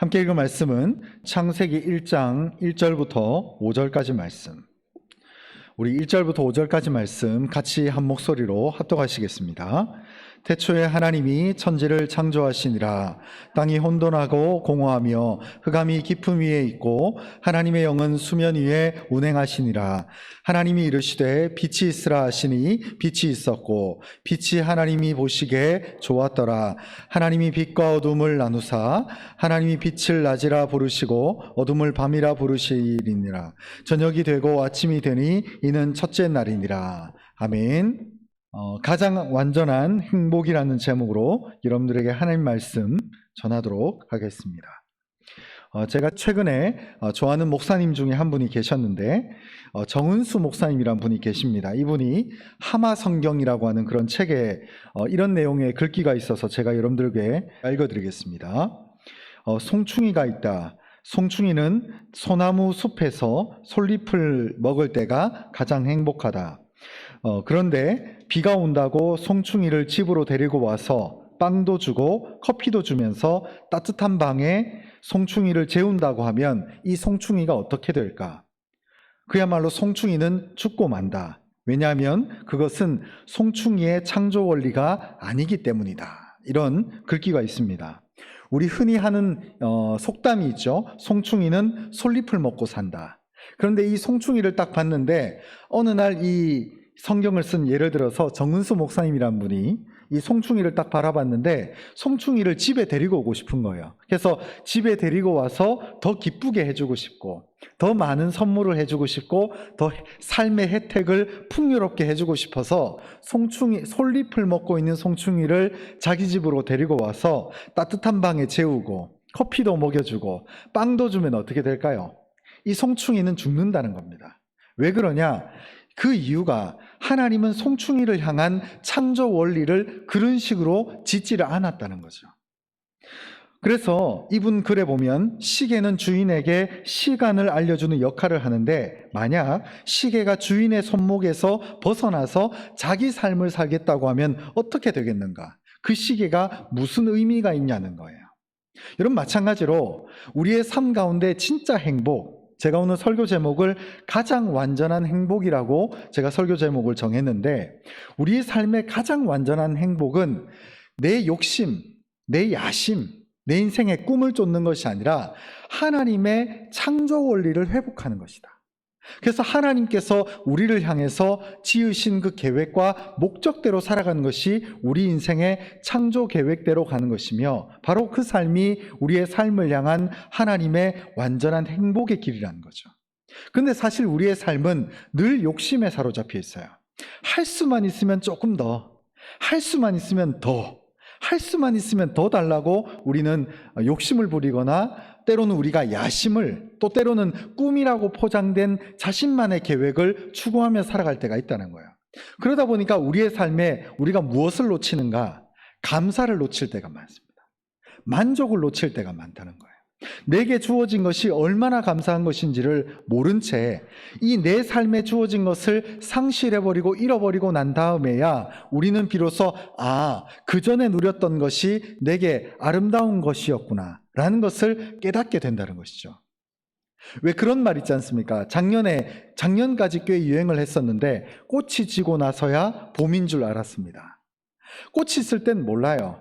함께 읽은 말씀은 창세기 1장 1절부터 5절까지 말씀. 우리 1절부터 5절까지 말씀 같이 한 목소리로 합독하시겠습니다. 태초에 하나님이 천지를 창조하시니라. 땅이 혼돈하고 공허하며 흑암이 깊음 위에 있고 하나님의 영은 수면 위에 운행하시니라. 하나님이 이르시되 빛이 있으라 하시니 빛이 있었고 빛이 하나님이 보시기에 좋았더라. 하나님이 빛과 어둠을 나누사 하나님이 빛을 낮이라 부르시고 어둠을 밤이라 부르시리니라. 저녁이 되고 아침이 되니 이는 첫째 날이니라. 아멘. 가장 완전한 행복이라는 제목으로 여러분들에게 하나님 말씀 전하도록 하겠습니다. 제가 최근에 좋아하는 목사님 중에 한 분이 계셨는데 정은수 목사님이란 분이 계십니다. 이분이 하마성경이라고 하는 그런 책에 이런 내용의 글귀가 있어서 제가 여러분들에게 읽어드리겠습니다. 송충이가 있다. 송충이는 소나무 숲에서 솔잎을 먹을 때가 가장 행복하다. 그런데 비가 온다고 송충이를 집으로 데리고 와서 빵도 주고 커피도 주면서 따뜻한 방에 송충이를 재운다고 하면 이 송충이가 어떻게 될까? 그야말로 송충이는 죽고 만다. 왜냐하면 그것은 송충이의 창조 원리가 아니기 때문이다. 이런 글귀가 있습니다. 우리 흔히 하는 속담이 있죠. 송충이는 솔잎을 먹고 산다. 그런데 이 송충이를 딱 봤는데 어느 날 이 성경을 쓴 예를 들어서 정은수 목사님이란 분이 이 송충이를 딱 바라봤는데 송충이를 집에 데리고 오고 싶은 거예요. 그래서 집에 데리고 와서 더 기쁘게 해주고 싶고 더 많은 선물을 해주고 싶고 더 삶의 혜택을 풍요롭게 해주고 싶어서 솔잎을 먹고 있는 송충이를 자기 집으로 데리고 와서 따뜻한 방에 재우고 커피도 먹여주고 빵도 주면 어떻게 될까요? 이 송충이는 죽는다는 겁니다. 왜 그러냐? 그 이유가 하나님은 송충이를 향한 창조 원리를 그런 식으로 짓지를 않았다는 거죠. 그래서 이분 글에 보면 시계는 주인에게 시간을 알려주는 역할을 하는데 만약 시계가 주인의 손목에서 벗어나서 자기 삶을 살겠다고 하면 어떻게 되겠는가? 그 시계가 무슨 의미가 있냐는 거예요. 여러분, 마찬가지로 우리의 삶 가운데 진짜 행복, 제가 오늘 설교 제목을 가장 완전한 행복이라고 제가 설교 제목을 정했는데 우리의 삶의 가장 완전한 행복은 내 욕심, 내 야심, 내 인생의 꿈을 쫓는 것이 아니라 하나님의 창조 원리를 회복하는 것이다. 그래서 하나님께서 우리를 향해서 지으신 그 계획과 목적대로 살아가는 것이 우리 인생의 창조 계획대로 가는 것이며 바로 그 삶이 우리의 삶을 향한 하나님의 완전한 행복의 길이라는 거죠. 근데 사실 우리의 삶은 늘 욕심에 사로잡혀 있어요. 할 수만 있으면 조금 더, 할 수만 있으면 더, 할 수만 있으면 더 달라고 우리는 욕심을 부리거나 때로는 우리가 야심을 또 때로는 꿈이라고 포장된 자신만의 계획을 추구하며 살아갈 때가 있다는 거예요. 그러다 보니까 우리의 삶에 우리가 무엇을 놓치는가? 감사를 놓칠 때가 많습니다. 만족을 놓칠 때가 많다는 거예요. 내게 주어진 것이 얼마나 감사한 것인지를 모른 채 이 내 삶에 주어진 것을 상실해버리고 잃어버리고 난 다음에야 우리는 비로소 그 전에 누렸던 것이 내게 아름다운 것이었구나 라는 것을 깨닫게 된다는 것이죠. 왜 그런 말 있지 않습니까? 작년까지 꽤 유행을 했었는데 꽃이 지고 나서야 봄인 줄 알았습니다. 꽃이 있을 땐 몰라요.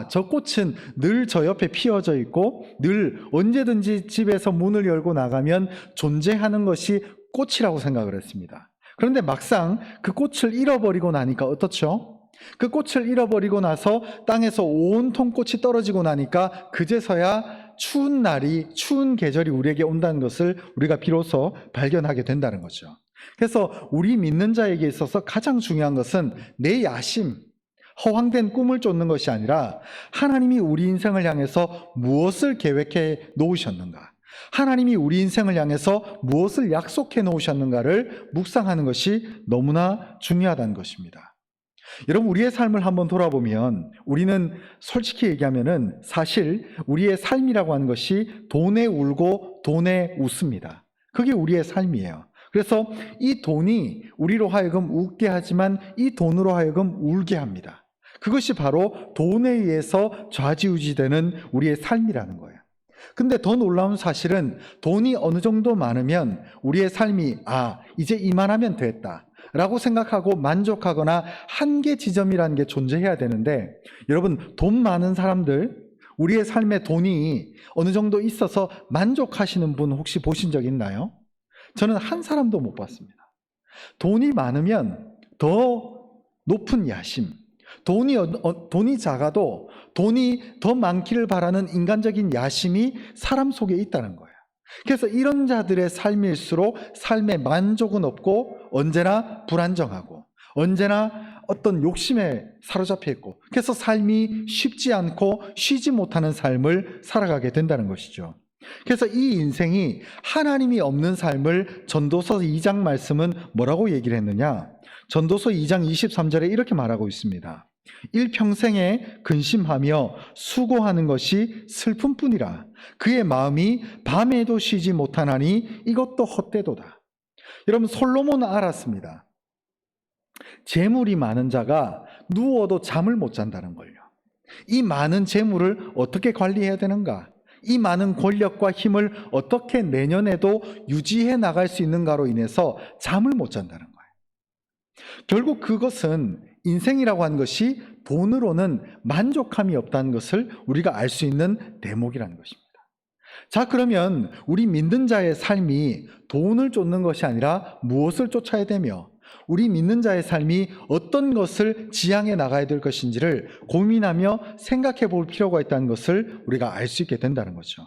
저 꽃은 늘 저 옆에 피어져 있고 늘 언제든지 집에서 문을 열고 나가면 존재하는 것이 꽃이라고 생각을 했습니다. 그런데 막상 그 꽃을 잃어버리고 나니까 어떻죠? 그 꽃을 잃어버리고 나서 땅에서 온통 꽃이 떨어지고 나니까 그제서야 추운 계절이 우리에게 온다는 것을 우리가 비로소 발견하게 된다는 거죠. 그래서 우리 믿는 자에게 있어서 가장 중요한 것은 내 야심, 허황된 꿈을 쫓는 것이 아니라 하나님이 우리 인생을 향해서 무엇을 계획해 놓으셨는가, 하나님이 우리 인생을 향해서 무엇을 약속해 놓으셨는가를 묵상하는 것이 너무나 중요하다는 것입니다. 여러분, 우리의 삶을 한번 돌아보면 우리는 솔직히 얘기하면은 사실 우리의 삶이라고 하는 것이 돈에 울고 돈에 웃습니다. 그게 우리의 삶이에요. 그래서 이 돈이 우리로 하여금 웃게 하지만 이 돈으로 하여금 울게 합니다. 그것이 바로 돈에 의해서 좌지우지되는 우리의 삶이라는 거예요. 근데 더 놀라운 사실은 돈이 어느 정도 많으면 우리의 삶이 이제 이만하면 됐다 라고 생각하고 만족하거나 한계 지점이라는 게 존재해야 되는데, 여러분, 돈 많은 사람들, 우리의 삶에 돈이 어느 정도 있어서 만족하시는 분 혹시 보신 적 있나요? 저는 한 사람도 못 봤습니다. 돈이 많으면 더 높은 야심, 돈이 작아도 돈이 더 많기를 바라는 인간적인 야심이 사람 속에 있다는 거예요. 그래서 이런 자들의 삶일수록 삶에 만족은 없고 언제나 불안정하고 언제나 어떤 욕심에 사로잡혀 있고, 그래서 삶이 쉽지 않고 쉬지 못하는 삶을 살아가게 된다는 것이죠. 그래서 이 인생이 하나님이 없는 삶을 전도서 2장 말씀은 뭐라고 얘기를 했느냐? 전도서 2장 23절에 이렇게 말하고 있습니다. 일평생에 근심하며 수고하는 것이 슬픔뿐이라. 그의 마음이 밤에도 쉬지 못하나니 이것도 헛되도다. 여러분, 솔로몬은 알았습니다. 재물이 많은 자가 누워도 잠을 못 잔다는 걸요. 이 많은 재물을 어떻게 관리해야 되는가? 이 많은 권력과 힘을 어떻게 내년에도 유지해 나갈 수 있는가로 인해서 잠을 못 잔다는 거예요. 결국 그것은 인생이라고 하는 것이 돈으로는 만족함이 없다는 것을 우리가 알 수 있는 대목이라는 것입니다. 자, 그러면 우리 믿는 자의 삶이 돈을 쫓는 것이 아니라 무엇을 쫓아야 되며, 우리 믿는 자의 삶이 어떤 것을 지향해 나가야 될 것인지를 고민하며 생각해 볼 필요가 있다는 것을 우리가 알 수 있게 된다는 거죠.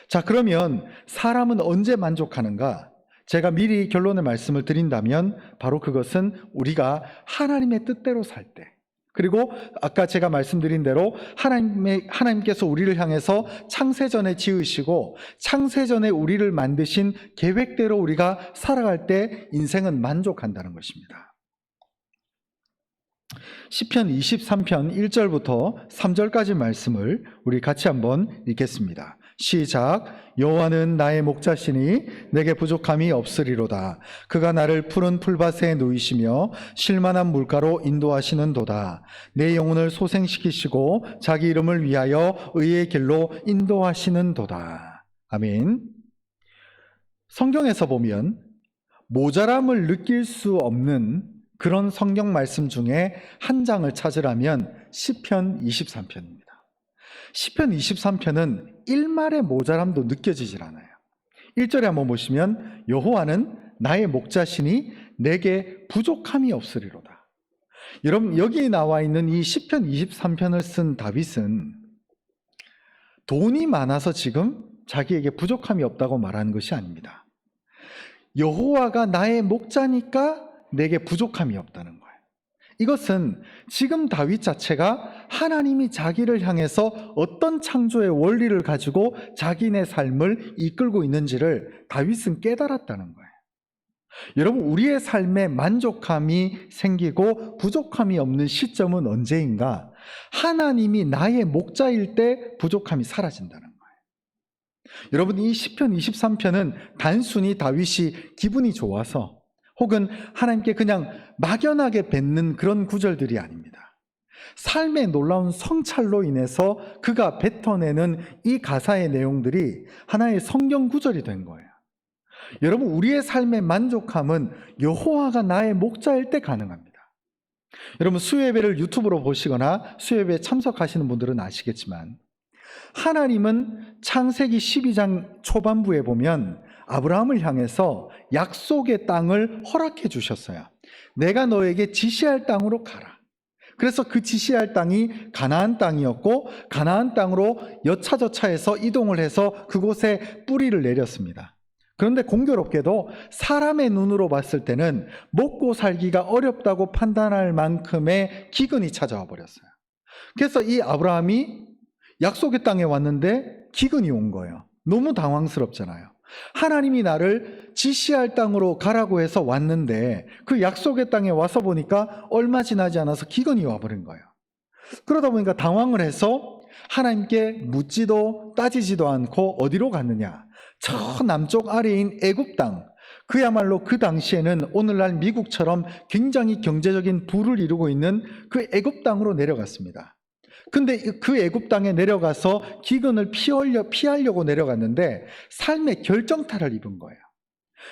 자, 그러면 사람은 언제 만족하는가? 제가 미리 결론의 말씀을 드린다면 바로 그것은 우리가 하나님의 뜻대로 살 때, 그리고 아까 제가 말씀드린 대로 하나님께서 우리를 향해서 창세전에 지으시고 창세전에 우리를 만드신 계획대로 우리가 살아갈 때 인생은 만족한다는 것입니다. 시편 23편 1절부터 3절까지 말씀을 우리 같이 한번 읽겠습니다. 시작. 여호와는 나의 목자시니 내게 부족함이 없으리로다. 그가 나를 푸른 풀밭에 누이시며 쉴만한 물가로 인도하시는도다. 내 영혼을 소생시키시고 자기 이름을 위하여 의의 길로 인도하시는도다. 아멘. 성경에서 보면 모자람을 느낄 수 없는 그런 성경 말씀 중에 한 장을 찾으라면 시편 23편입니다. 시편 23편은 일말의 모자람도 느껴지질 않아요. 1절에 한번 보시면 여호와는 나의 목자시니 내게 부족함이 없으리로다. 여러분, 여기 나와 있는 이 시편 23편을 쓴 다윗은 돈이 많아서 지금 자기에게 부족함이 없다고 말하는 것이 아닙니다. 여호와가 나의 목자니까 내게 부족함이 없다는 거예요. 이것은 지금 다윗 자체가 하나님이 자기를 향해서 어떤 창조의 원리를 가지고 자기네 삶을 이끌고 있는지를 다윗은 깨달았다는 거예요. 여러분, 우리의 삶에 만족함이 생기고 부족함이 없는 시점은 언제인가? 하나님이 나의 목자일 때 부족함이 사라진다는 거예요. 여러분, 이 시편 23편은 단순히 다윗이 기분이 좋아서 혹은 하나님께 그냥 막연하게 뱉는 그런 구절들이 아닙니다. 삶의 놀라운 성찰로 인해서 그가 뱉어내는 이 가사의 내용들이 하나의 성경 구절이 된 거예요. 여러분, 우리의 삶의 만족함은 여호와가 나의 목자일 때 가능합니다. 여러분, 수요예배를 유튜브로 보시거나 수요예배에 참석하시는 분들은 아시겠지만 하나님은 창세기 12장 초반부에 보면 아브라함을 향해서 약속의 땅을 허락해 주셨어요. 내가 너에게 지시할 땅으로 가라. 그래서 그 지시할 땅이 가나안 땅이었고 가나안 땅으로 여차저차해서 이동을 해서 그곳에 뿌리를 내렸습니다. 그런데 공교롭게도 사람의 눈으로 봤을 때는 먹고 살기가 어렵다고 판단할 만큼의 기근이 찾아와 버렸어요. 그래서 이 아브라함이 약속의 땅에 왔는데 기근이 온 거예요. 너무 당황스럽잖아요. 하나님이 나를 지시할 땅으로 가라고 해서 왔는데 그 약속의 땅에 와서 보니까 얼마 지나지 않아서 기근이 와버린 거예요. 그러다 보니까 당황을 해서 하나님께 묻지도 따지지도 않고 어디로 갔느냐? 저 남쪽 아래인 애굽 땅, 그야말로 그 당시에는 오늘날 미국처럼 굉장히 경제적인 부를 이루고 있는 그 애굽 땅으로 내려갔습니다. 근데 그 애굽 땅에 내려가서 기근을 피하려고 내려갔는데 삶의 결정타를 입은 거예요.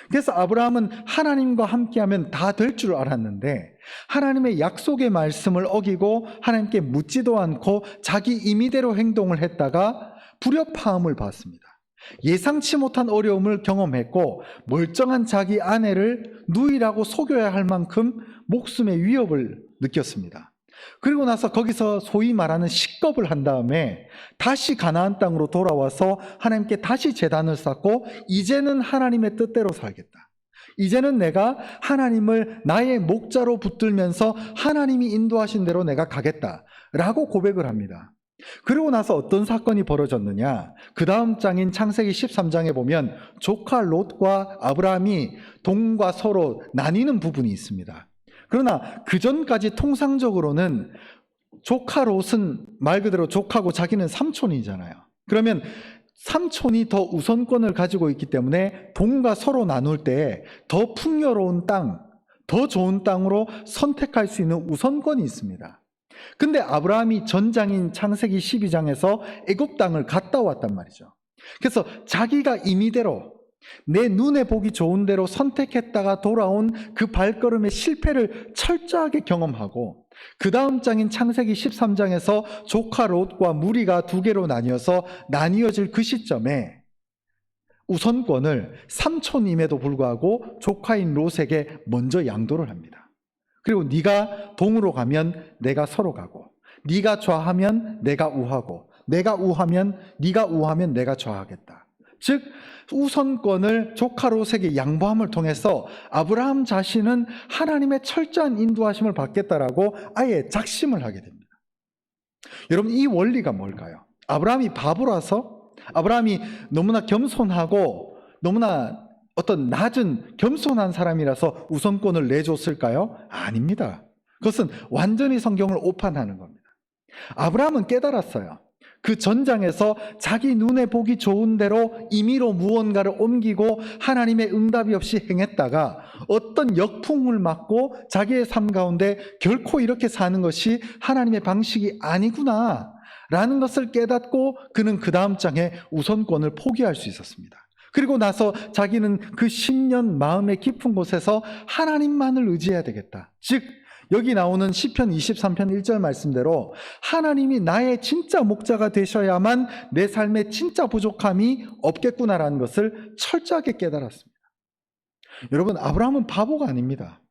그래서 아브라함은 하나님과 함께하면 다 될 줄 알았는데 하나님의 약속의 말씀을 어기고 하나님께 묻지도 않고 자기 임의대로 행동을 했다가 불협화음을 받습니다. 예상치 못한 어려움을 경험했고 멀쩡한 자기 아내를 누이라고 속여야 할 만큼 목숨의 위협을 느꼈습니다. 그리고 나서 거기서 소위 말하는 식겁을 한 다음에 다시 가나안 땅으로 돌아와서 하나님께 다시 제단을 쌓고 이제는 하나님의 뜻대로 살겠다. 이제는 내가 하나님을 나의 목자로 붙들면서 하나님이 인도하신 대로 내가 가겠다라고 고백을 합니다. 그리고 나서 어떤 사건이 벌어졌느냐? 그 다음 장인 창세기 13장에 보면 조카 롯과 아브라함이 동과 서로 나뉘는 부분이 있습니다. 그러나 그 전까지 통상적으로는 조카 롯은 말 그대로 조카고 자기는 삼촌이잖아요. 그러면 삼촌이 더 우선권을 가지고 있기 때문에 동과 서로 나눌 때 더 풍요로운 땅, 더 좋은 땅으로 선택할 수 있는 우선권이 있습니다. 근데 아브라함이 전장인 창세기 12장에서 애굽 땅을 갔다 왔단 말이죠. 그래서 자기가 임의대로 내 눈에 보기 좋은 대로 선택했다가 돌아온 그 발걸음의 실패를 철저하게 경험하고 그 다음 장인 창세기 13장에서 조카 롯과 무리가 두 개로 나뉘어질 그 시점에 우선권을 삼촌임에도 불구하고 조카인 롯에게 먼저 양도를 합니다. 그리고 네가 동으로 가면 내가 서로 가고, 네가 좌하면 내가 우하고, 내가 우하면 네가 우하면 내가 좌하겠다. 즉 우선권을 조카 롯에게 양보함을 통해서 아브라함 자신은 하나님의 철저한 인도하심을 받겠다라고 아예 작심을 하게 됩니다. 여러분, 이 원리가 뭘까요? 아브라함이 바보라서, 아브라함이 너무나 겸손하고 너무나 어떤 낮은 겸손한 사람이라서 우선권을 내줬을까요? 아닙니다. 그것은 완전히 성경을 오판하는 겁니다. 아브라함은 깨달았어요. 그 전장에서 자기 눈에 보기 좋은 대로 임의로 무언가를 옮기고 하나님의 응답이 없이 행했다가 어떤 역풍을 맞고 자기의 삶 가운데 결코 이렇게 사는 것이 하나님의 방식이 아니구나 라는 것을 깨닫고 그는 그 다음 장에 우선권을 포기할 수 있었습니다. 그리고 나서 자기는 그 10년 마음의 깊은 곳에서 하나님만을 의지해야 되겠다. 즉 여기 나오는 시편 23편 1절 말씀대로 하나님이 나의 진짜 목자가 되셔야만 내 삶에 진짜 부족함이 없겠구나라는 것을 철저하게 깨달았습니다. 여러분, 아브라함은 바보가 아닙니다.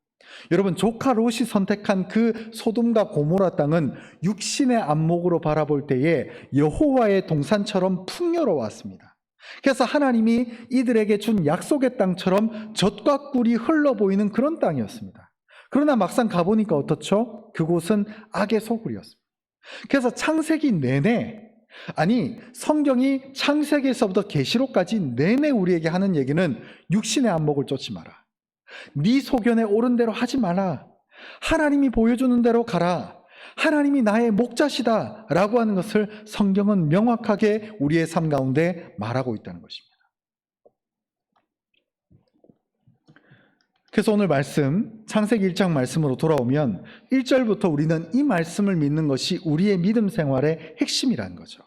여러분, 조카 롯이 선택한 그 소돔과 고모라 땅은 육신의 안목으로 바라볼 때에 여호와의 동산처럼 풍요로웠습니다. 그래서 하나님이 이들에게 준 약속의 땅처럼 젖과 꿀이 흘러 보이는 그런 땅이었습니다. 그러나 막상 가보니까 어떻죠? 그곳은 악의 소굴이었습니다. 그래서 창세기 내내, 아니 성경이 창세기에서부터 계시록까지 내내 우리에게 하는 얘기는 육신의 안목을 쫓지 마라. 네 소견에 옳은 대로 하지 마라. 하나님이 보여주는 대로 가라. 하나님이 나의 목자시다 라고 하는 것을 성경은 명확하게 우리의 삶 가운데 말하고 있다는 것입니다. 그래서 오늘 말씀, 창세기 1장 말씀으로 돌아오면 1절부터 우리는 이 말씀을 믿는 것이 우리의 믿음 생활의 핵심이라는 거죠.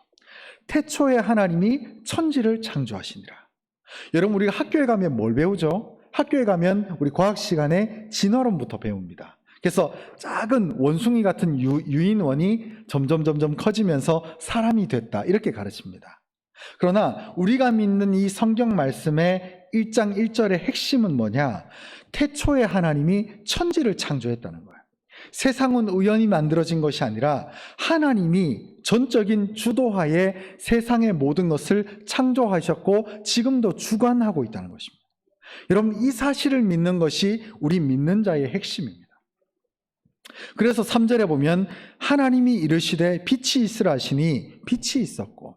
태초에 하나님이 천지를 창조하시니라. 여러분, 우리가 학교에 가면 뭘 배우죠? 학교에 가면 우리 과학 시간에 진화론부터 배웁니다. 그래서 작은 원숭이 같은 유인원이 점점 커지면서 사람이 됐다, 이렇게 가르칩니다. 그러나 우리가 믿는 이 성경 말씀의 1장 1절의 핵심은 뭐냐? 태초에 하나님이 천지를 창조했다는 거예요. 세상은 우연히 만들어진 것이 아니라 하나님이 전적인 주도하에 세상의 모든 것을 창조하셨고 지금도 주관하고 있다는 것입니다. 여러분, 이 사실을 믿는 것이 우리 믿는 자의 핵심입니다. 그래서 3절에 보면 하나님이 이르시되 빛이 있으라 하시니 빛이 있었고,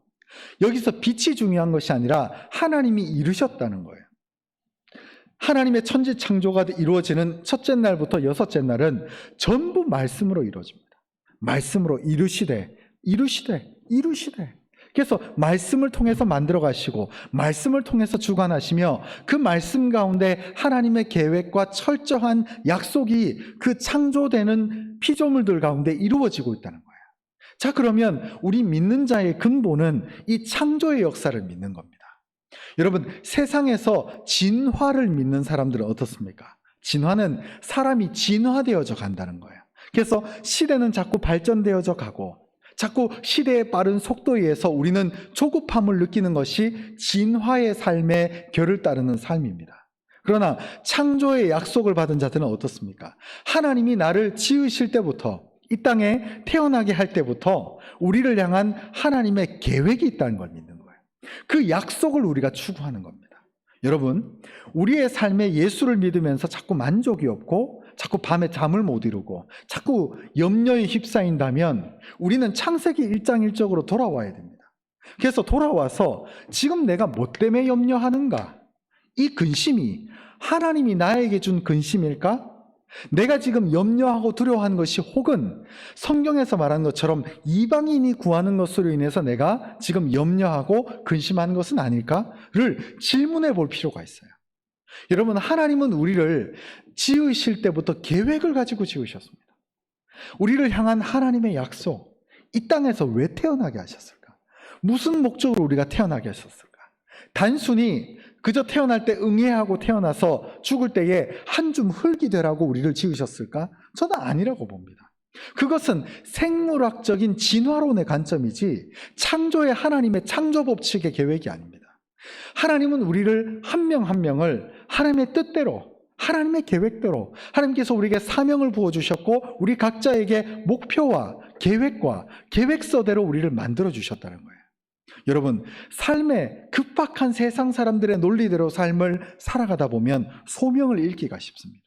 여기서 빛이 중요한 것이 아니라 하나님이 이르셨다는 거예요. 하나님의 천지 창조가 이루어지는 첫째 날부터 여섯째 날은 전부 말씀으로 이루어집니다. 말씀으로 이르시되. 그래서 말씀을 통해서 만들어 가시고 말씀을 통해서 주관하시며 그 말씀 가운데 하나님의 계획과 철저한 약속이 그 창조되는 피조물들 가운데 이루어지고 있다는 거예요. 자, 그러면 우리 믿는 자의 근본은 이 창조의 역사를 믿는 겁니다. 여러분, 세상에서 진화를 믿는 사람들은 어떻습니까? 진화는 사람이 진화되어져 간다는 거예요. 그래서 시대는 자꾸 발전되어져 가고 자꾸 시대의 빠른 속도에 의해서 우리는 조급함을 느끼는 것이 진화의 삶의 결을 따르는 삶입니다. 그러나 창조의 약속을 받은 자들은 어떻습니까? 하나님이 나를 지으실 때부터, 이 땅에 태어나게 할 때부터 우리를 향한 하나님의 계획이 있다는 걸 믿는 거예요. 그 약속을 우리가 추구하는 겁니다. 여러분, 우리의 삶에 예수를 믿으면서 자꾸 만족이 없고 자꾸 밤에 잠을 못 이루고 자꾸 염려에 휩싸인다면 우리는 창세기 1장 1절로 돌아와야 됩니다. 그래서 돌아와서 지금 내가 뭐 때문에 염려하는가? 이 근심이 하나님이 나에게 준 근심일까? 내가 지금 염려하고 두려워하는 것이 혹은 성경에서 말하는 것처럼 이방인이 구하는 것으로 인해서 내가 지금 염려하고 근심하는 것은 아닐까를 질문해 볼 필요가 있어요. 여러분, 하나님은 우리를 지으실 때부터 계획을 가지고 지으셨습니다. 우리를 향한 하나님의 약속, 이 땅에서 왜 태어나게 하셨을까? 무슨 목적으로 우리가 태어나게 하셨을까? 단순히 그저 태어날 때 응애하고 태어나서 죽을 때에 한 줌 흙이 되라고 우리를 지으셨을까? 저는 아니라고 봅니다. 그것은 생물학적인 진화론의 관점이지 창조의 하나님의 창조 법칙의 계획이 아닙니다. 하나님은 우리를 한 명 한 명을 하나님의 뜻대로, 하나님의 계획대로, 하나님께서 우리에게 사명을 부어주셨고 우리 각자에게 목표와 계획과 계획서대로 우리를 만들어 주셨다는 거예요. 여러분, 삶의 급박한 세상 사람들의 논리대로 삶을 살아가다 보면 소명을 잃기가 쉽습니다.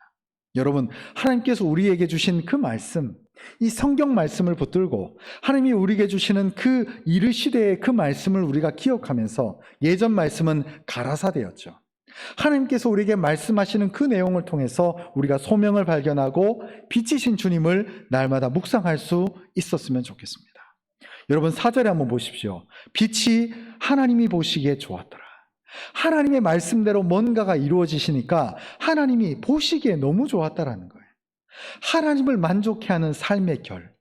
여러분, 하나님께서 우리에게 주신 그 말씀, 이 성경 말씀을 붙들고 하나님이 우리에게 주시는 그 이르시되의 그 말씀을 우리가 기억하면서, 예전 말씀은 가라사대였죠. 하나님께서 우리에게 말씀하시는 그 내용을 통해서 우리가 소명을 발견하고 빛이신 주님을 날마다 묵상할 수 있었으면 좋겠습니다. 여러분, 4절에 한번 보십시오. 빛이 하나님이 보시기에 좋았더라. 하나님의 말씀대로 뭔가가 이루어지시니까 하나님이 보시기에 너무 좋았다라는 거예요. 하나님을 만족해 하는 삶의 결,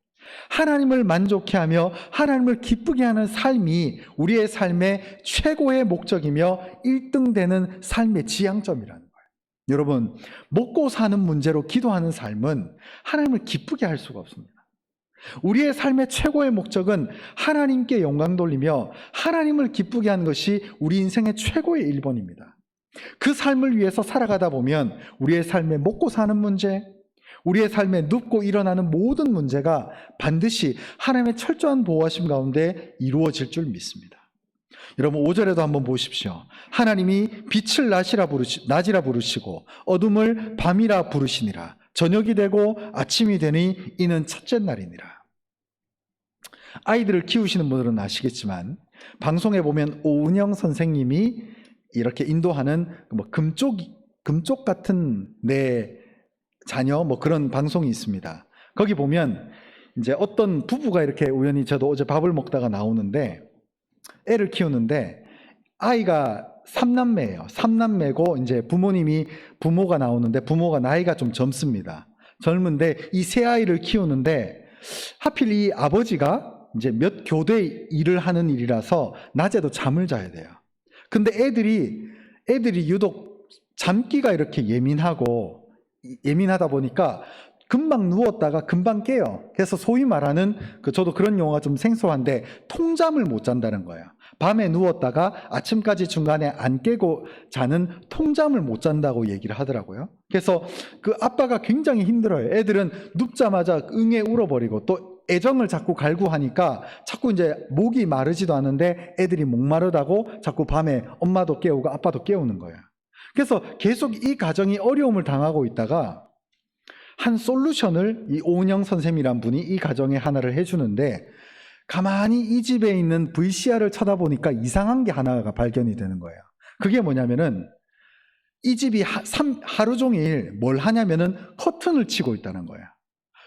하나님을 만족해 하며 하나님을 기쁘게 하는 삶이 우리의 삶의 최고의 목적이며 1등 되는 삶의 지향점이라는 거예요. 여러분, 먹고 사는 문제로 기도하는 삶은 하나님을 기쁘게 할 수가 없습니다. 우리의 삶의 최고의 목적은 하나님께 영광 돌리며 하나님을 기쁘게 하는 것이 우리 인생의 최고의 1번입니다. 그 삶을 위해서 살아가다 보면 우리의 삶에 먹고 사는 문제, 우리의 삶에 눕고 일어나는 모든 문제가 반드시 하나님의 철저한 보호하심 가운데 이루어질 줄 믿습니다. 여러분, 5절에도 한번 보십시오. 하나님이 빛을 낮이라 부르시고 어둠을 밤이라 부르시니라. 저녁이 되고 아침이 되니 이는 첫째 날이니라. 아이들을 키우시는 분들은 아시겠지만 방송에 보면 오은영 선생님이 이렇게 인도하는 금쪽 같은 내 자녀 그런 방송이 있습니다. 거기 보면 이제 어떤 부부가 이렇게 우연히, 저도 어제 밥을 먹다가 나오는데 애를 키우는데 아이가 3남매예요. 3남매고 이제 부모가 나오는데 부모가 나이가 좀 젊습니다. 젊은데 이 세 아이를 키우는데 하필 이 아버지가 이제 몇 교대 일을 하는 일이라서 낮에도 잠을 자야 돼요. 근데 애들이 유독 잠기가 이렇게 예민하다 보니까 금방 누웠다가 금방 깨요. 그래서 소위 말하는 저도 그런 용어가 좀 생소한데 통잠을 못 잔다는 거예요. 밤에 누웠다가 아침까지 중간에 안 깨고 자는 통잠을 못 잔다고 얘기를 하더라고요. 그래서 그 아빠가 굉장히 힘들어요. 애들은 눕자마자 응애 울어버리고 또 애정을 자꾸 갈구하니까 자꾸 이제 목이 마르지도 않은데 애들이 목마르다고 자꾸 밤에 엄마도 깨우고 아빠도 깨우는 거예요. 그래서 계속 이 가정이 어려움을 당하고 있다가 한 솔루션을 이 오은영 선생님이란 분이 이 가정에 하나를 해주는데, 가만히 이 집에 있는 VCR을 쳐다보니까 이상한 게 하나가 발견이 되는 거예요. 그게 뭐냐면은 이 집이 하루 종일 뭘 하냐면은 커튼을 치고 있다는 거예요.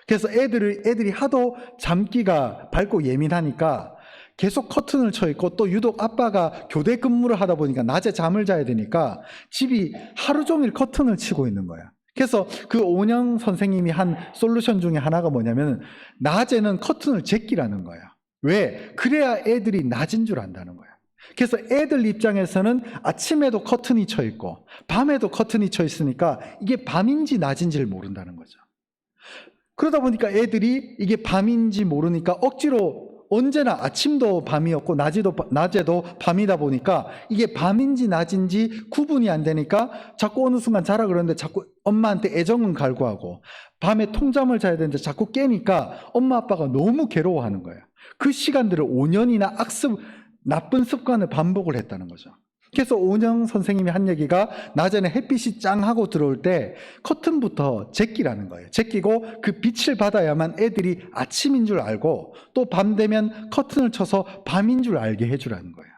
그래서 애들이 하도 잠기가 밝고 예민하니까 계속 커튼을 쳐 있고, 또 유독 아빠가 교대 근무를 하다 보니까 낮에 잠을 자야 되니까 집이 하루 종일 커튼을 치고 있는 거예요. 그래서 그 오은영 선생님이 한 솔루션 중에 하나가 뭐냐면 낮에는 커튼을 제끼라는 거예요. 왜? 그래야 애들이 낮인 줄 안다는 거예요. 그래서 애들 입장에서는 아침에도 커튼이 쳐 있고 밤에도 커튼이 쳐 있으니까 이게 밤인지 낮인지를 모른다는 거죠. 그러다 보니까 애들이 이게 밤인지 모르니까 억지로 언제나 아침도 밤이었고 낮에도 밤이다 보니까 이게 밤인지 낮인지 구분이 안 되니까 자꾸 어느 순간 자라 그러는데 자꾸 엄마한테 애정은 갈구하고 밤에 통잠을 자야 되는데 자꾸 깨니까 엄마 아빠가 너무 괴로워하는 거예요. 그 시간들을 5년이나 나쁜 습관을 반복을 했다는 거죠. 그래서 오은영 선생님이 한 얘기가 낮에는 햇빛이 짱하고 들어올 때 커튼부터 제끼라는 거예요. 제끼고 그 빛을 받아야만 애들이 아침인 줄 알고 또 밤 되면 커튼을 쳐서 밤인 줄 알게 해주라는 거예요.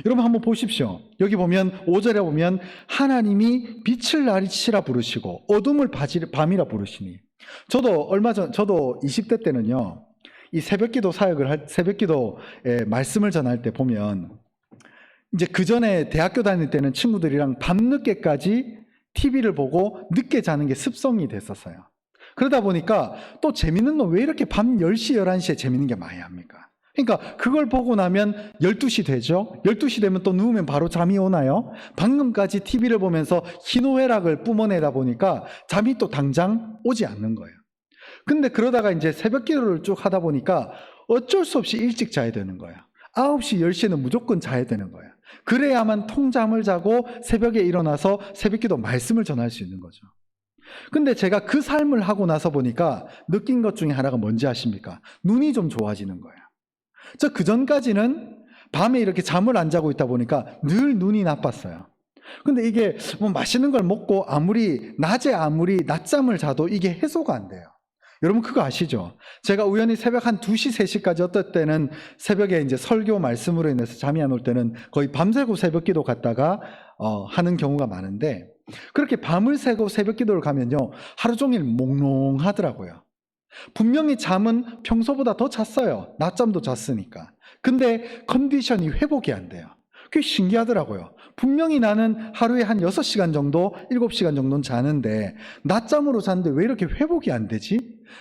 여러분 한번 보십시오. 여기 보면 5절에 보면 하나님이 빛을 날이시라 부르시고 어둠을 밤이라 부르시니. 저도 20대 때는요, 이 새벽기도 새벽기도에 말씀을 전할 때 보면 이제 그 전에 대학교 다닐 때는 친구들이랑 밤늦게까지 TV를 보고 늦게 자는 게 습성이 됐었어요. 그러다 보니까 또 재밌는 건 왜 이렇게 밤 10시, 11시에 재밌는 게 많이 합니까? 그러니까 그걸 보고 나면 12시 되죠? 12시 되면 또 누우면 바로 잠이 오나요? 방금까지 TV를 보면서 희노애락을 뿜어내다 보니까 잠이 또 당장 오지 않는 거예요. 근데 그러다가 이제 새벽 기도를 쭉 하다 보니까 어쩔 수 없이 일찍 자야 되는 거예요. 9시, 10시에는 무조건 자야 되는 거예요. 그래야만 통잠을 자고 새벽에 일어나서 새벽 기도 말씀을 전할 수 있는 거죠. 근데 제가 그 삶을 하고 나서 보니까 느낀 것 중에 하나가 뭔지 아십니까? 눈이 좀 좋아지는 거예요. 저 그전까지는 밤에 이렇게 잠을 안 자고 있다 보니까 늘 눈이 나빴어요. 근데 이게 뭐 맛있는 걸 먹고 낮에 아무리 낮잠을 자도 이게 해소가 안 돼요. 여러분 그거 아시죠? 제가 우연히 새벽 한 2시, 3시까지 어떨 때는 새벽에 이제 설교 말씀으로 인해서 잠이 안 올 때는 거의 밤새고 새벽 기도 갔다가 하는 경우가 많은데 그렇게 밤을 새고 새벽 기도를 가면요 하루 종일 몽롱하더라고요. 분명히 잠은 평소보다 더 잤어요. 낮잠도 잤으니까. 근데 컨디션이 회복이 안 돼요. 그게 신기하더라고요. 분명히 나는 하루에 한 6시간 정도, 7시간 정도는 자는데 낮잠으로 잤는데 왜 이렇게 회복이 안 되지?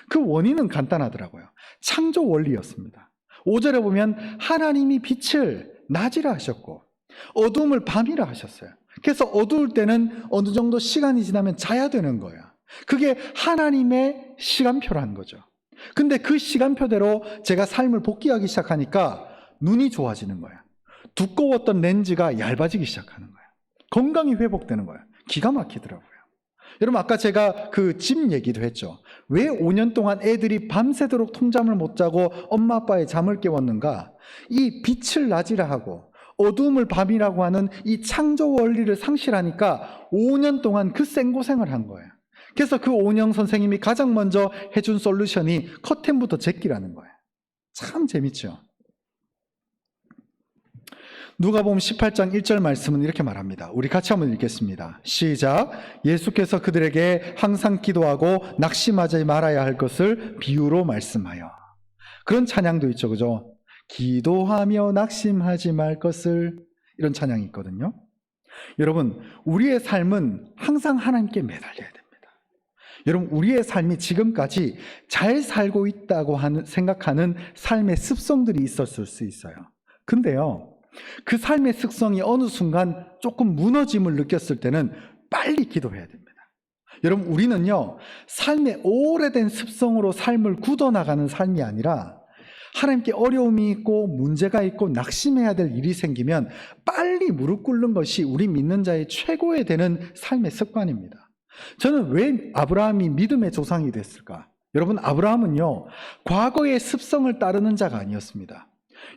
그 원인은 간단하더라고요. 창조 원리였습니다. 5절에 보면 하나님이 빛을 낮이라 하셨고 어두움을 밤이라 하셨어요. 그래서 어두울 때는 어느 정도 시간이 지나면 자야 되는 거예요. 그게 하나님의 시간표라는 거죠. 근데 그 시간표대로 제가 삶을 복귀하기 시작하니까 눈이 좋아지는 거예요. 두꺼웠던 렌즈가 얇아지기 시작하는 거예요. 건강이 회복되는 거예요. 기가 막히더라고요. 여러분 아까 제가 그 집 얘기도 했죠. 왜 5년 동안 애들이 밤새도록 통잠을 못 자고 엄마 아빠의 잠을 깨웠는가? 이 빛을 낮이라 하고 어두움을 밤이라고 하는 이 창조 원리를 상실하니까 5년 동안 그 생고생을 한 거예요. 그래서 그 오은영 선생님이 가장 먼저 해준 솔루션이 커튼부터 제끼라는 거예요. 참 재밌죠? 누가복음 18장 1절 말씀은 이렇게 말합니다. 우리 같이 한번 읽겠습니다. 시작. 예수께서 그들에게 항상 기도하고 낙심하지 말아야 할 것을 비유로 말씀하여. 그런 찬양도 있죠. 그죠? 기도하며 낙심하지 말 것을, 이런 찬양이 있거든요. 여러분 우리의 삶은 항상 하나님께 매달려야 됩니다. 여러분 우리의 삶이 지금까지 잘 살고 있다고 생각하는 삶의 습성들이 있었을 수 있어요. 근데요 그 삶의 습성이 어느 순간 조금 무너짐을 느꼈을 때는 빨리 기도해야 됩니다. 여러분 우리는요 삶의 오래된 습성으로 삶을 굳어나가는 삶이 아니라 하나님께 어려움이 있고 문제가 있고 낙심해야 될 일이 생기면 빨리 무릎 꿇는 것이 우리 믿는 자의 최고에 되는 삶의 습관입니다. 저는 왜 아브라함이 믿음의 조상이 됐을까? 여러분 아브라함은요 과거의 습성을 따르는 자가 아니었습니다.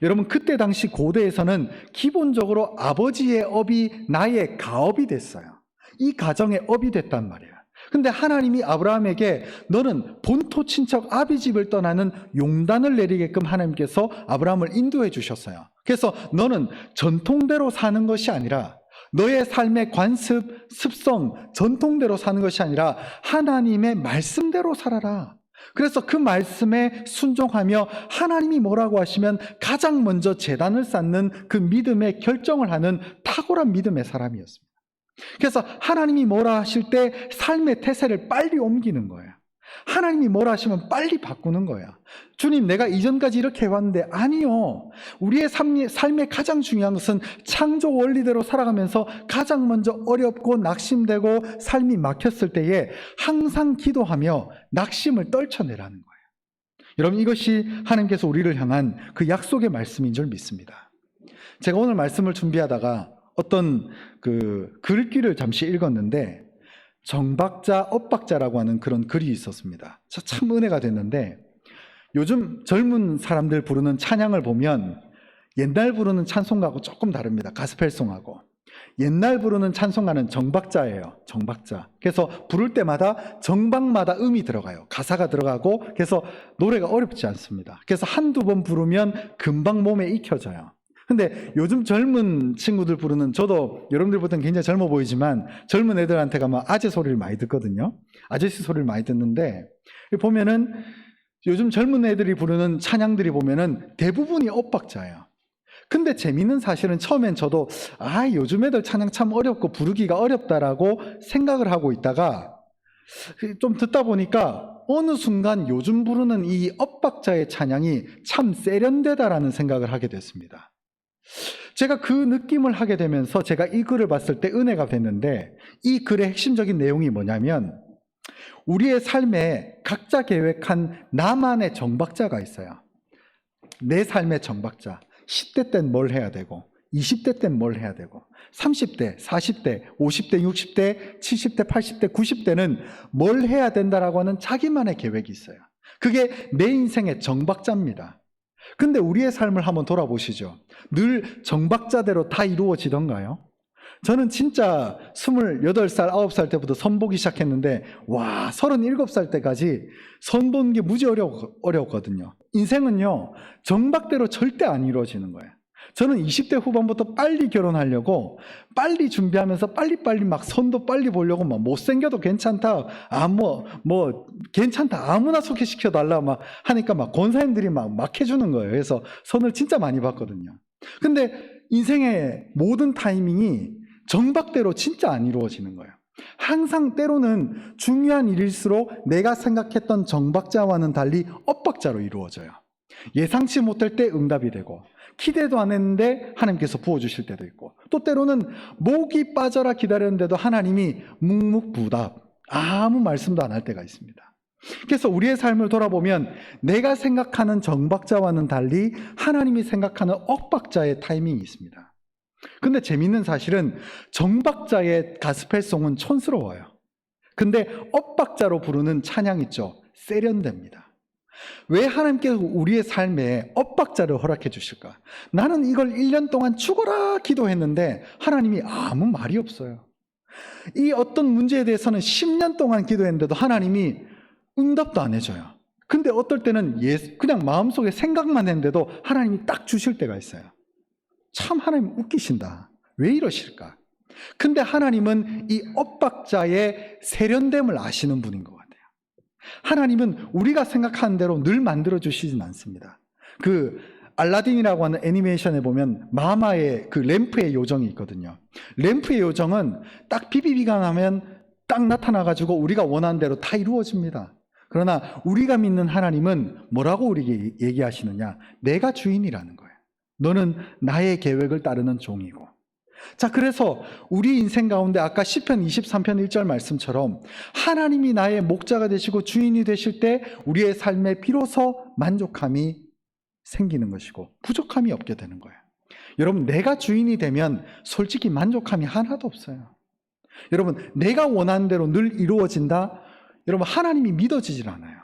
여러분 그때 당시 고대에서는 기본적으로 아버지의 업이 나의 가업이 됐어요. 이 가정의 업이 됐단 말이에요. 근데 하나님이 아브라함에게 너는 본토 친척 아비집을 떠나는 용단을 내리게끔 하나님께서 아브라함을 인도해 주셨어요. 그래서 너는 전통대로 사는 것이 아니라 너의 삶의 관습, 습성, 전통대로 사는 것이 아니라 하나님의 말씀대로 살아라. 그래서 그 말씀에 순종하며 하나님이 뭐라고 하시면 가장 먼저 제단을 쌓는 그 믿음의 결정을 하는 탁월한 믿음의 사람이었습니다. 그래서 하나님이 뭐라 하실 때 삶의 태세를 빨리 옮기는 거예요. 하나님이 뭐라 하시면 빨리 바꾸는 거야. 주님, 내가 이전까지 이렇게 해왔는데 아니요. 우리의 삶의 가장 중요한 것은 창조 원리대로 살아가면서 가장 먼저 어렵고 낙심되고 삶이 막혔을 때에 항상 기도하며 낙심을 떨쳐내라는 거예요. 여러분, 이것이 하나님께서 우리를 향한 그 약속의 말씀인 줄 믿습니다. 제가 오늘 말씀을 준비하다가 어떤 그 글귀를 잠시 읽었는데 정박자, 엇박자라고 하는 그런 글이 있었습니다. 참 은혜가 됐는데 요즘 젊은 사람들 부르는 찬양을 보면 옛날 부르는 찬송가하고 조금 다릅니다. 가스펠송하고. 옛날 부르는 찬송가는 정박자예요. 정박자. 그래서 부를 때마다 정박마다 음이 들어가요. 가사가 들어가고 그래서 노래가 어렵지 않습니다. 그래서 한두 번 부르면 금방 몸에 익혀져요. 근데 요즘 젊은 친구들 부르는, 저도 여러분들보다는 굉장히 젊어 보이지만 젊은 애들한테 가면 아재 소리를 많이 듣거든요. 아저씨 소리를 많이 듣는데 보면은 요즘 젊은 애들이 부르는 찬양들이 보면은 대부분이 엇박자예요. 근데 재미있는 사실은 처음엔 저도 요즘 애들 찬양 참 어렵고 부르기가 어렵다라고 생각을 하고 있다가 좀 듣다 보니까 어느 순간 요즘 부르는 이 엇박자의 찬양이 참 세련되다라는 생각을 하게 됐습니다. 제가 그 느낌을 하게 되면서 제가 이 글을 봤을 때 은혜가 됐는데, 이 글의 핵심적인 내용이 뭐냐면 우리의 삶에 각자 계획한 나만의 정박자가 있어요. 내 삶의 정박자. 10대 땐 뭘 해야 되고 20대 땐 뭘 해야 되고 30대, 40대, 50대, 60대, 70대, 80대, 90대는 뭘 해야 된다라고 하는 자기만의 계획이 있어요. 그게 내 인생의 정박자입니다. 근데 우리의 삶을 한번 돌아보시죠. 늘 정박자대로 다 이루어지던가요? 저는 진짜 28살, 9살 때부터 선보기 시작했는데 37살 때까지 선보는 게 무지 어려웠거든요. 인생은요, 정박대로 절대 안 이루어지는 거예요. 저는 20대 후반부터 빨리 결혼하려고 빨리 준비하면서 빨리빨리 막 선도 빨리 보려고 막 못생겨도 괜찮다. 괜찮다. 아무나 소개시켜달라 막 하니까 막 권사님들이 막 해주는 거예요. 그래서 선을 진짜 많이 봤거든요. 근데 인생의 모든 타이밍이 정박대로 진짜 안 이루어지는 거예요. 항상 때로는 중요한 일일수록 내가 생각했던 정박자와는 달리 엇박자로 이루어져요. 예상치 못할 때 응답이 되고 기대도 안 했는데 하나님께서 부어주실 때도 있고, 또 때로는 목이 빠져라 기다렸는데도 하나님이 묵묵부답, 아무 말씀도 안 할 때가 있습니다. 그래서 우리의 삶을 돌아보면 내가 생각하는 정박자와는 달리 하나님이 생각하는 엇박자의 타이밍이 있습니다. 근데 재밌는 사실은 정박자의 가스펠송은 촌스러워요. 근데 엇박자로 부르는 찬양 있죠, 세련됩니다. 왜 하나님께서 우리의 삶에 엇박자를 허락해 주실까? 나는 이걸 1년 동안 죽어라 기도했는데 하나님이 아무 말이 없어요. 이 어떤 문제에 대해서는 10년 동안 기도했는데도 하나님이 응답도 안 해줘요. 근데 어떨 때는 그냥 마음속에 생각만 했는데도 하나님이 딱 주실 때가 있어요. 참 하나님 웃기신다. 왜 이러실까? 근데 하나님은 이 엇박자의 세련됨을 아시는 분인 것 같아요. 하나님은 우리가 생각하는 대로 늘 만들어주시진 않습니다. 그 알라딘이라고 하는 애니메이션에 보면 마마의 그 램프의 요정이 있거든요. 램프의 요정은 딱 비비비가 나면 딱 나타나가지고 우리가 원하는 대로 다 이루어집니다. 그러나 우리가 믿는 하나님은 뭐라고 우리에게 얘기하시느냐? 내가 주인이라는 거예요. 너는 나의 계획을 따르는 종이고. 자, 그래서 우리 인생 가운데 아까 시편 23편 1절 말씀처럼 하나님이 나의 목자가 되시고 주인이 되실 때 우리의 삶에 비로소 만족함이 생기는 것이고 부족함이 없게 되는 거예요. 여러분, 내가 주인이 되면 솔직히 만족함이 하나도 없어요. 여러분, 내가 원하는 대로 늘 이루어진다? 여러분, 하나님이 믿어지질 않아요.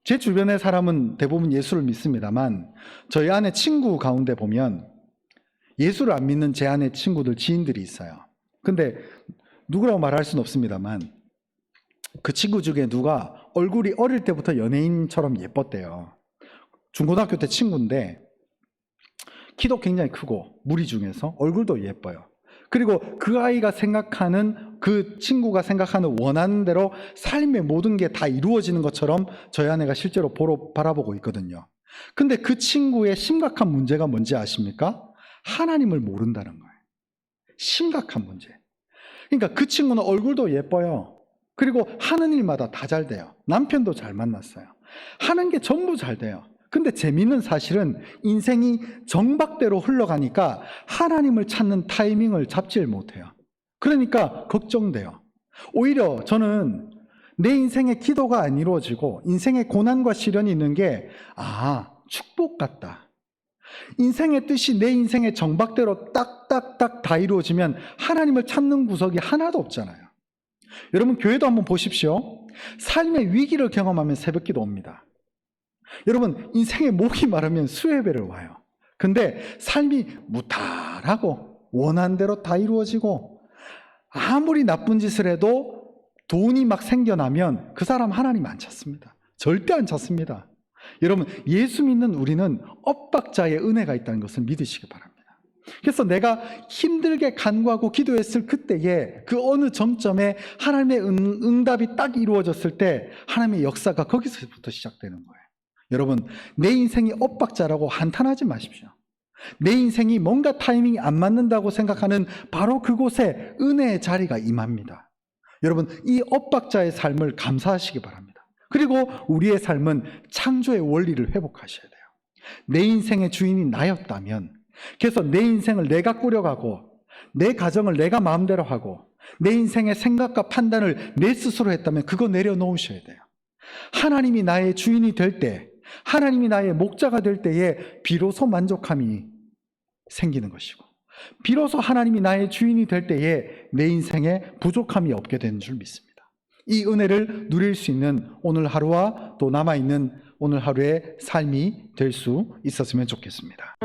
제 주변의 사람은 대부분 예수를 믿습니다만 저희 안에 친구 가운데 보면 예수를 안 믿는 제 안에 친구들, 지인들이 있어요. 근데 누구라고 말할 수는 없습니다만 그 친구 중에 누가 얼굴이 어릴 때부터 연예인처럼 예뻤대요. 중고등학교 때 친구인데 키도 굉장히 크고 무리 중에서 얼굴도 예뻐요. 그리고 그 아이가 생각하는, 그 친구가 생각하는 원하는 대로 삶의 모든 게 다 이루어지는 것처럼 저희 아내가 실제로 바라보고 있거든요. 근데 그 친구의 심각한 문제가 뭔지 아십니까? 하나님을 모른다는 거예요. 심각한 문제. 그러니까 그 친구는 얼굴도 예뻐요. 그리고 하는 일마다 다 잘 돼요. 남편도 잘 만났어요. 하는 게 전부 잘 돼요. 근데 재미있는 사실은 인생이 정박대로 흘러가니까 하나님을 찾는 타이밍을 잡질 못해요. 그러니까 걱정돼요. 오히려 저는 내 인생의 기도가 안 이루어지고 인생의 고난과 시련이 있는 게 축복 같다. 인생의 뜻이 내 인생의 정박대로 딱딱딱 다 이루어지면 하나님을 찾는 구석이 하나도 없잖아요. 여러분 교회도 한번 보십시오. 삶의 위기를 경험하면 새벽기도 옵니다. 여러분 인생의 목이 마르면 수혜배를 와요. 근데 삶이 무탈하고 원한 대로 다 이루어지고 아무리 나쁜 짓을 해도 돈이 막 생겨나면 그 사람 하나님 안 찾습니다. 절대 안 찾습니다. 여러분 예수 믿는 우리는 엇박자의 은혜가 있다는 것을 믿으시기 바랍니다. 그래서 내가 힘들게 간구하고 기도했을 그때에 그 어느 정점에 하나님의 응답이 딱 이루어졌을 때 하나님의 역사가 거기서부터 시작되는 거예요. 여러분 내 인생이 엇박자라고 한탄하지 마십시오. 내 인생이 뭔가 타이밍이 안 맞는다고 생각하는 바로 그곳에 은혜의 자리가 임합니다. 여러분 이 엇박자의 삶을 감사하시기 바랍니다. 그리고 우리의 삶은 창조의 원리를 회복하셔야 돼요. 내 인생의 주인이 나였다면, 그래서 내 인생을 내가 꾸려가고 내 가정을 내가 마음대로 하고 내 인생의 생각과 판단을 내 스스로 했다면 그거 내려놓으셔야 돼요. 하나님이 나의 주인이 될 때, 하나님이 나의 목자가 될 때에 비로소 만족함이 생기는 것이고, 비로소 하나님이 나의 주인이 될 때에 내 인생에 부족함이 없게 되는 줄 믿습니다. 이 은혜를 누릴 수 있는 오늘 하루와 또 남아있는 오늘 하루의 삶이 될 수 있었으면 좋겠습니다.